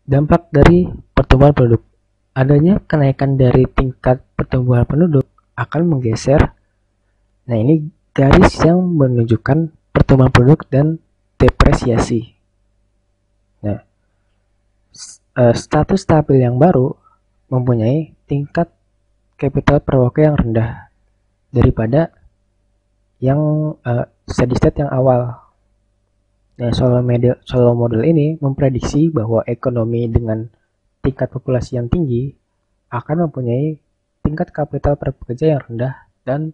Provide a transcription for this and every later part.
Dampak dari pertumbuhan penduduk. Adanya kenaikan dari tingkat pertumbuhan penduduk akan menggeser. Nah, ini garis yang menunjukkan pertumbuhan penduduk dan depresiasi. Nah, status stabil yang baru mempunyai tingkat capital per waktu yang rendah daripada yang steady state yang awal. Nah, Solow model ini memprediksi bahwa ekonomi dengan tingkat populasi yang tinggi akan mempunyai tingkat kapital per pekerja yang rendah dan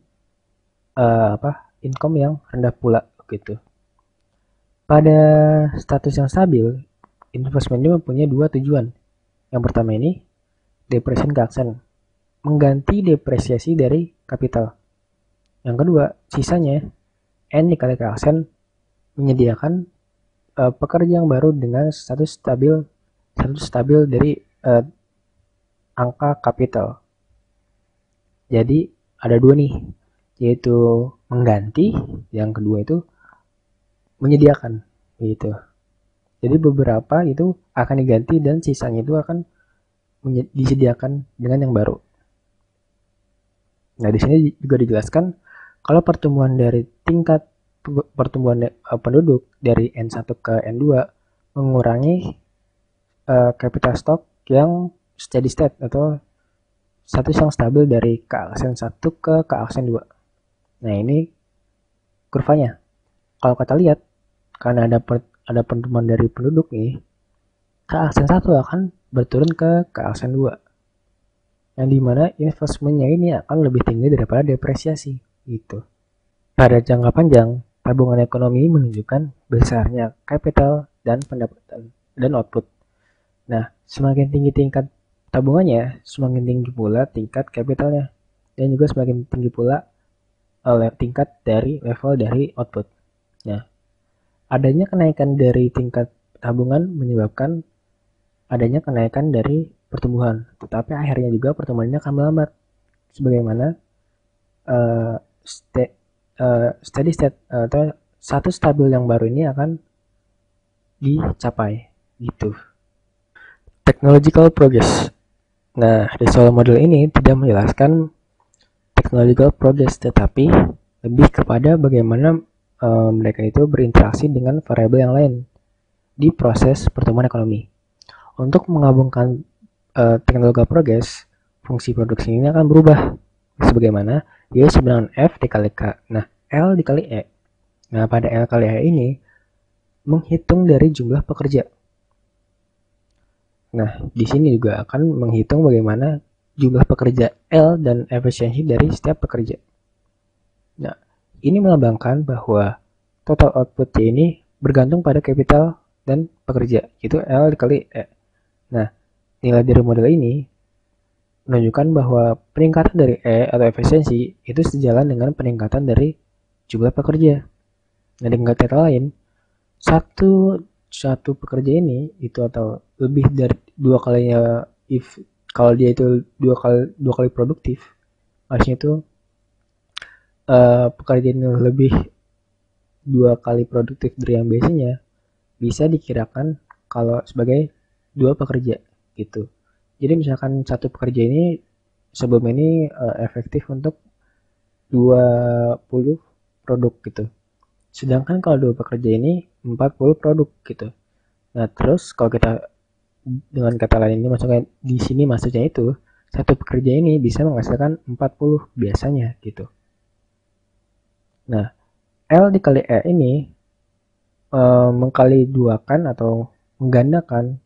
income yang rendah pula gitu. Pada status yang stabil, investment ini mempunyai dua tujuan. Yang pertama ini depreciation keaksen, mengganti depresiasi dari kapital. Yang kedua, sisanya N dikali keaksen menyediakan pekerja yang baru dengan status stabil dari angka kapital. Jadi ada dua nih, yaitu mengganti, yang kedua itu menyediakan gitu. Jadi beberapa itu akan diganti dan sisanya itu akan disediakan dengan yang baru. Nah, di sini juga dijelaskan kalau pertumbuhan dari tingkat pertumbuhan penduduk dari N1 ke N2 mengurangi capital stock yang steady state atau status yang stabil dari keaksen 1 ke keaksen 2. Nah, ini kurvanya. Kalau kita lihat, karena ada pertumbuhan dari penduduk nih, keaksen 1 akan berturun ke keaksen 2. Yang dimana investmentnya ini akan lebih tinggi daripada depresiasi. Gitu. Pada jangka panjang, tabungan ekonomi menunjukkan besarnya capital dan pendapatan dan output. Nah, semakin tinggi tingkat tabungannya, semakin tinggi pula tingkat capitalnya. Dan juga semakin tinggi pula tingkat dari level dari output. Nah, adanya kenaikan dari tingkat tabungan menyebabkan adanya kenaikan dari pertumbuhan. Tetapi akhirnya juga pertumbuhannya akan melambat. Sebagaimana steady state atau satu stabil yang baru ini akan dicapai gitu. Technological progress. Nah, di Solow model ini tidak menjelaskan technological progress, tetapi lebih kepada bagaimana mereka itu berinteraksi dengan variabel yang lain di proses pertumbuhan ekonomi. Untuk menggabungkan technological progress, fungsi produksi ini akan berubah sebagaimana Y sama dengan F dikali K. Nah, L dikali E. Nah, pada L kali E ini menghitung dari jumlah pekerja. Nah, di sini juga akan menghitung bagaimana jumlah pekerja L dan efisiensi dari setiap pekerja. Nah, ini melambangkan bahwa total output Y ini bergantung pada capital dan pekerja, yaitu L dikali E. Nah, nilai dari model ini menunjukkan bahwa peningkatan dari E atau efisiensi itu sejalan dengan peningkatan dari jumlah pekerja. Nah, dengan kata lain, satu pekerja ini itu atau lebih dari dua kalinya, kalau dia itu dua kali produktif, harusnya itu pekerja ini lebih dua kali produktif dari yang biasanya, bisa dikirakan kalau sebagai dua pekerja gitu. Jadi misalkan satu pekerja ini sebelum ini efektif untuk 20 produk gitu. Sedangkan kalau dua pekerja ini 40 produk gitu. Nah, terus kalau kita dengan kata lain ini maksudnya di sini maksudnya itu satu pekerja ini bisa menghasilkan 40 biasanya gitu. Nah, L dikali E ini mengkali duakan atau menggandakan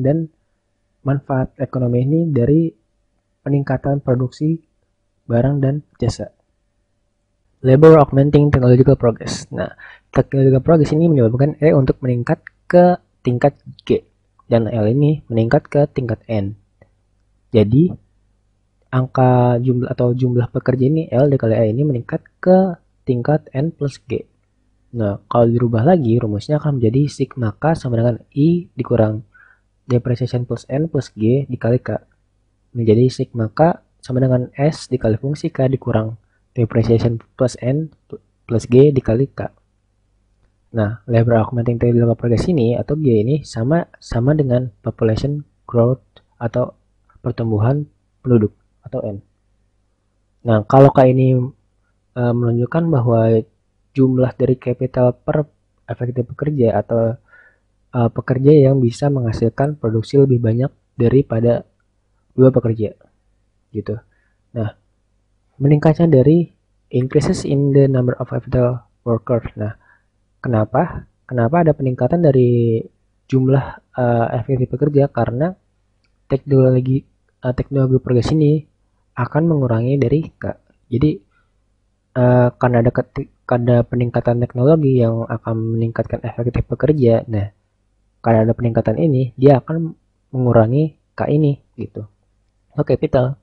dan manfaat ekonomi ini dari peningkatan produksi barang dan jasa. Labor augmenting technological progress. Nah, technological progress ini menyebabkan E untuk meningkat ke tingkat G dan L ini meningkat ke tingkat N. Jadi angka jumlah pekerja ini L dikali E ini meningkat ke tingkat N plus G. Nah, kalau dirubah lagi rumusnya akan menjadi sigma K sama dengan I dikurang depreciation plus N plus G dikali K. Menjadi sigma K sama dengan S dikali fungsi K dikurang depreciation plus N plus G dikali K. Nah, labor augmenting technological progress ini atau G ini sama dengan population growth atau pertumbuhan penduduk atau N. Nah, kalau K ini menunjukkan bahwa jumlah dari capital per efektif pekerja atau pekerja yang bisa menghasilkan produksi lebih banyak daripada dua pekerja gitu. Nah, meningkatnya dari increases in the number of capital workers. Nah, kenapa? Kenapa ada peningkatan dari jumlah efektif pekerja? Karena teknologi progres ini akan mengurangi dari jadi karena ada peningkatan teknologi yang akan meningkatkan efektif pekerja. Nah, karena ada peningkatan ini, dia akan mengurangi K ini gitu. Oke, capital.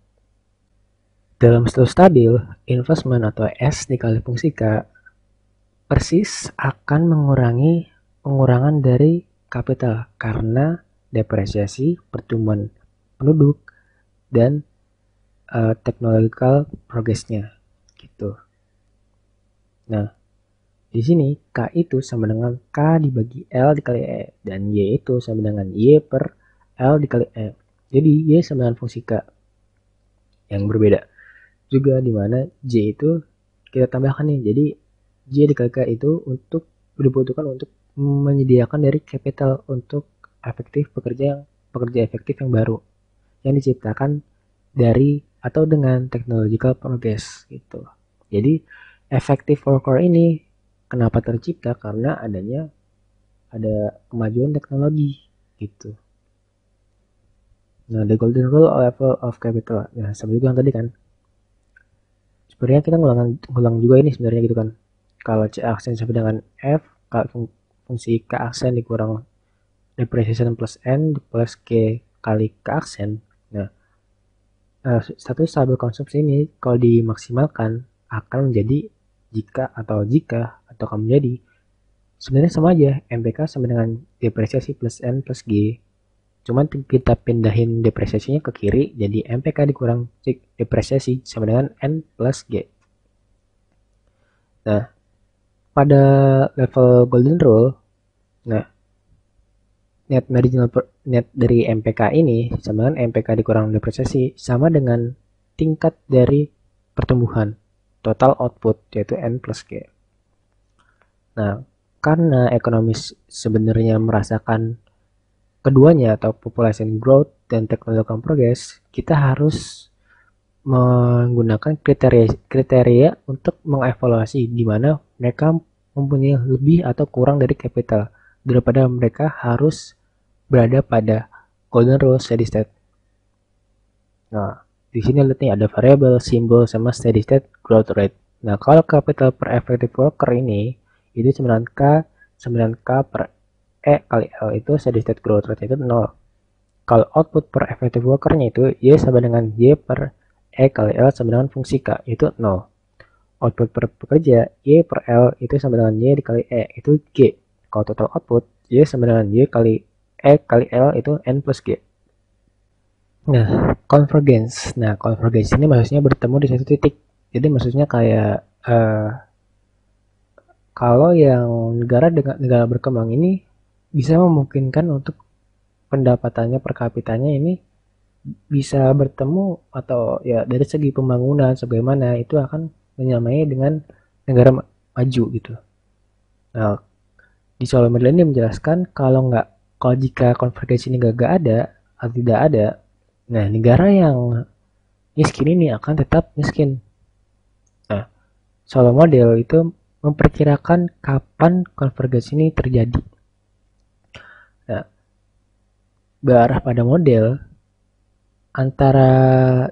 Dalam struktur stabil, investment atau S dikali fungsi K persis akan mengurangi pengurangan dari kapital karena depresiasi pertumbuhan penduduk dan technological progress-nya gitu. Nah, di sini K itu sama dengan K dibagi L dikali E dan Y itu sama dengan Y per L dikali E. Jadi Y sama dengan fungsi K yang berbeda. Juga di mana J itu kita tambahkan nih. Jadi J dikali K itu dibutuhkan untuk menyediakan dari capital untuk pekerja efektif yang baru yang diciptakan dari atau dengan technological progress gitu. Jadi effective worker ini kenapa tercipta karena ada kemajuan teknologi gitu. Nah, the golden rule of capital. Nah, sama juga yang tadi kan. Sebenarnya kita ngulang juga ini sebenarnya gitu kan. Kalau C aksen sama dengan F, kalau fungsi K aksen dikurang depreciation plus N plus K kali K aksen. Nah, status stabil konsumsi ini kalau dimaksimalkan akan menjadi jika akan menjadi sebenarnya sama aja, MPK sama dengan depresiasi plus N plus G. Cuman kita pindahin depresiasinya ke kiri, jadi MPK dikurang depresiasi sama dengan N plus G. Nah, pada level golden rule, nah, net marginal net dari MPK ini sama dengan MPK dikurang depresiasi sama dengan tingkat dari pertumbuhan total output yaitu N plus G. Nah, karena ekonomi sebenarnya merasakan keduanya atau population growth dan technological progress, kita harus menggunakan kriteria untuk mengevaluasi di mana mereka mempunyai lebih atau kurang dari capital daripada mereka harus berada pada golden rule steady state. Nah, di sini lihat nih ada variabel, simbol sama steady state growth rate. Nah, kalau capital per effective worker ini itu 9K per E kali L itu steady state growth rate itu 0. Kalau output per effective workernya itu Y sama dengan Y per E kali L sama dengan fungsi K itu 0. Output per pekerja Y per L itu sama dengan Y dikali E itu G. Kalau total output Y sama dengan Y kali E kali L itu N plus G. Nah, convergence. Nah, convergence ini maksudnya bertemu di satu titik. Jadi maksudnya kayak kalau yang negara berkembang ini bisa memungkinkan untuk pendapatannya per kapitanya ini bisa bertemu atau ya dari segi pembangunan sebagaimana itu akan menyamai dengan negara maju gitu. Nah, di Solo Medley menjelaskan kalau jika konvergensi ini gak ada atau tidak ada, nah negara yang miskin ini akan tetap miskin. Nah, Solo model itu memperkirakan kapan konvergensi ini terjadi. Nah, berarah pada model antara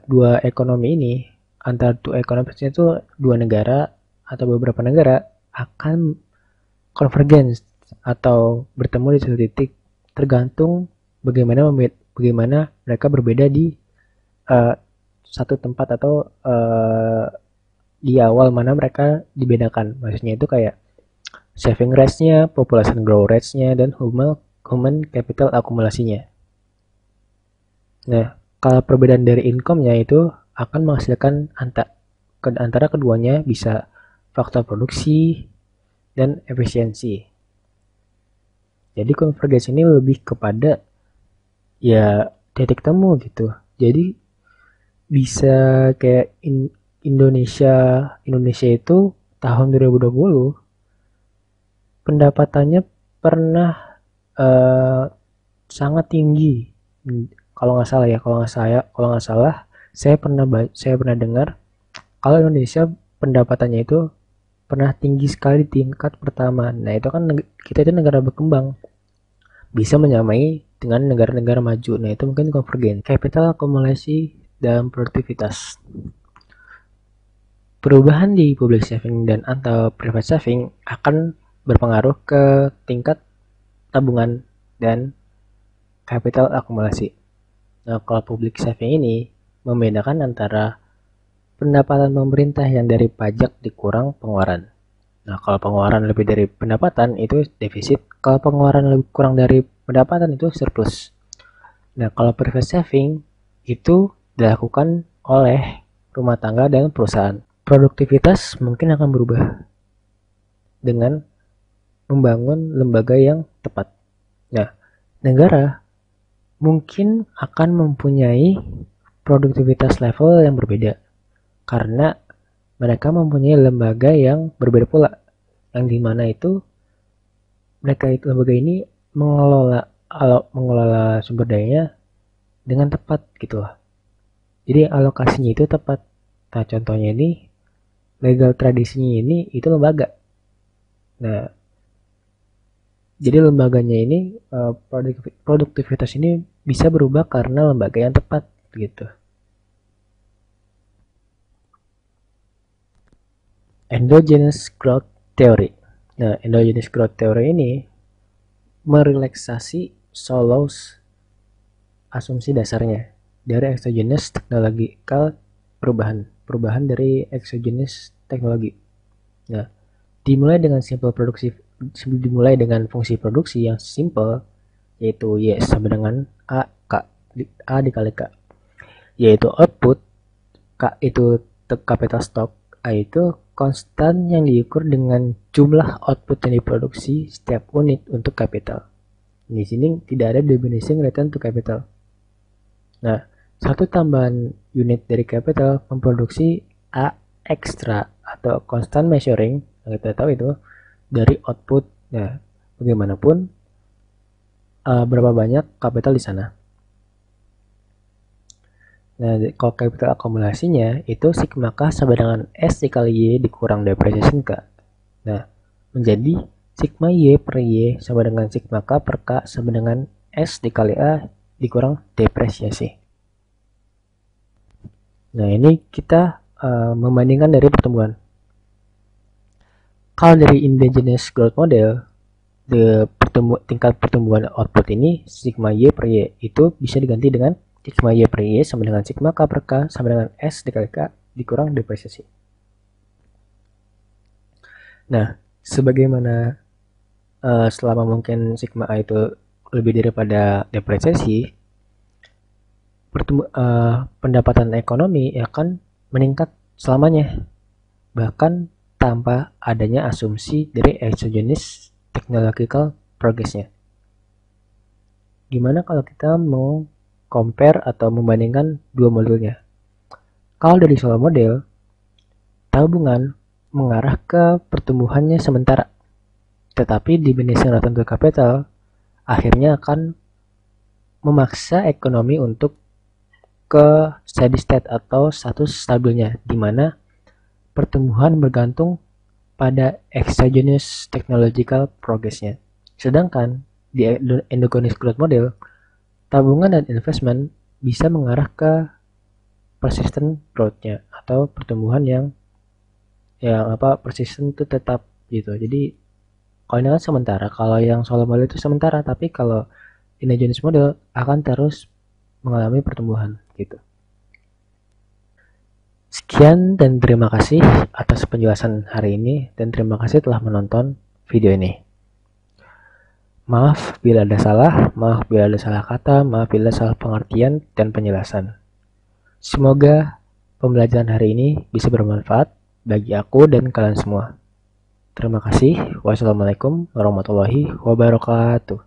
dua ekonomi ini, antara dua ekonomi itu dua negara atau beberapa negara akan convergence atau bertemu di satu titik tergantung bagaimana mereka berbeda di satu tempat atau di awal mana mereka dibedakan. Maksudnya itu kayak saving rate-nya, population growth rate-nya, dan human capital akumulasinya. Nah, kalau perbedaan dari income-nya itu akan menghasilkan antara keduanya bisa faktor produksi dan efisiensi. Jadi konvergensi ini lebih kepada ya titik temu gitu. Jadi bisa kayak Indonesia itu tahun 2020 pendapatannya pernah eh, sangat tinggi. Kalau nggak salah ya, kalau nggak salah, saya pernah dengar kalau Indonesia pendapatannya itu pernah tinggi sekali di tingkat pertama. Nah itu kan kita itu negara berkembang, bisa menyamai dengan negara-negara maju. Nah itu mungkin konvergen. Capital akumulasi dan produktivitas. Perubahan di public saving dan atau private saving akan berpengaruh ke tingkat tabungan dan capital akumulasi. Nah, kalau public saving ini membedakan antara pendapatan pemerintah yang dari pajak dikurang pengeluaran. Nah, kalau pengeluaran lebih dari pendapatan itu defisit, kalau pengeluaran lebih kurang dari pendapatan itu surplus. Nah, kalau private saving itu dilakukan oleh rumah tangga dan perusahaan. Produktivitas mungkin akan berubah dengan membangun lembaga yang tepat. Nah, negara mungkin akan mempunyai produktivitas level yang berbeda karena mereka mempunyai lembaga yang berbeda pula, yang dimana itu lembaga ini mengelola sumber dayanya dengan tepat gitu loh. Jadi alokasinya itu tepat. Nah contohnya ini legal tradisinya ini itu lembaga. Nah jadi lembaganya ini produktivitas ini bisa berubah karena lembaga yang tepat gitu. Endogenous growth theory. Nah, endogenous growth theory ini merelaksasi solos asumsi dasarnya dari exogenous technological perubahan dari exogenous teknologi. Nah, dimulai dengan fungsi produksi yang simple yaitu Y sama dengan A dikali K, yaitu output, K itu capital stock, A itu konstan yang diukur dengan jumlah output yang diproduksi setiap unit untuk capital. Di sini tidak ada diminishing return to capital. Nah, satu tambahan unit dari capital memproduksi A extra atau constant measuring, yang kita tahu itu dari output. Nah, bagaimanapun berapa banyak capital di sana. Nah, kalau capital akumulasinya itu sigma K sama dengan S dikali Y dikurang depreciation K. Nah, menjadi sigma Y per Y sama dengan sigma K per K sama dengan S dikali A dikurang depresiasi. Nah, ini kita membandingkan dari pertumbuhan. Kalau dari endogenous growth model, tingkat pertumbuhan output ini sigma Y per Y itu bisa diganti dengan sigma Y per Y sama dengan sigma K per K sama dengan S dikali K dikurang depresiasi. Nah, sebagaimana selama mungkin sigma A itu lebih daripada depresiasi, pendapatan ekonomi akan meningkat selamanya, bahkan tanpa adanya asumsi dari exogenous technological progress-nya. Gimana kalau kita mau compare atau membandingkan dua modelnya? Kalau dari solo model, tabungan mengarah ke pertumbuhannya sementara, tetapi diminishing return to capital akhirnya akan memaksa ekonomi untuk ke steady state atau status stabilnya, di mana pertumbuhan bergantung pada exogenous technological progress-nya. Sedangkan di endogenous growth model, tabungan dan investment bisa mengarah ke persistent growth-nya atau pertumbuhan yang persistent itu tetap gitu. Jadi kalau ini kan sementara, kalau yang solo model itu sementara, tapi kalau endogenous model akan terus mengalami pertumbuhan gitu. Sekian dan terima kasih atas penjelasan hari ini dan terima kasih telah menonton video ini. Maaf bila ada salah, maaf bila ada salah kata, maaf bila salah pengertian dan penjelasan. Semoga pembelajaran hari ini bisa bermanfaat bagi aku dan kalian semua. Terima kasih. Wassalamualaikum warahmatullahi wabarakatuh.